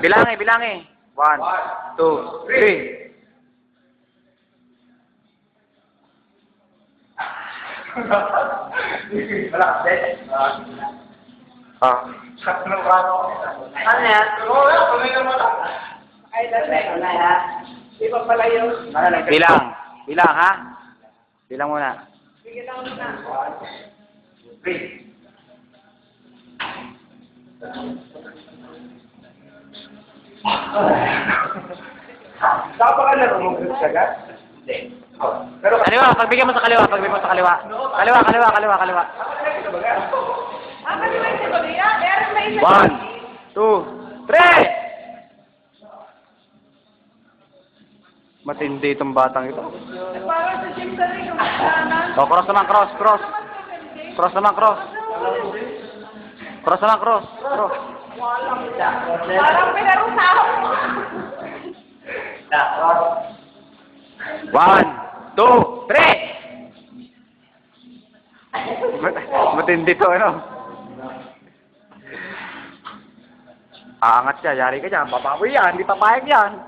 Bilang eh. 1, 2, 3. Wala, dead. Ah. Ano yan? Oo, tuloy naman ako. Ay, lasing. Wala yan. Di ba pala yun? Bilang ha? Bilang muna. Bigyan lang muna. 1, 2, 3. Saan pa ka na rumugod ka agad? Hindi. Pero Kaliwa, pagbigyan mo sa kaliwa. Kaliwa. Ah, kasi may sinuliya. Meron may isa. 1, 2, 3! Matindi itong batang ito. Parang sa gym ka rin. Kumakanan. Oh, cross naman, cross. Cross naman, cross. Cross naman, cross. Parang pinarusahan mo. 1, 2, 3! Matindi to, ano? Aangat siya, yari ka dyan. Papaboy yan, hindi papayag yan.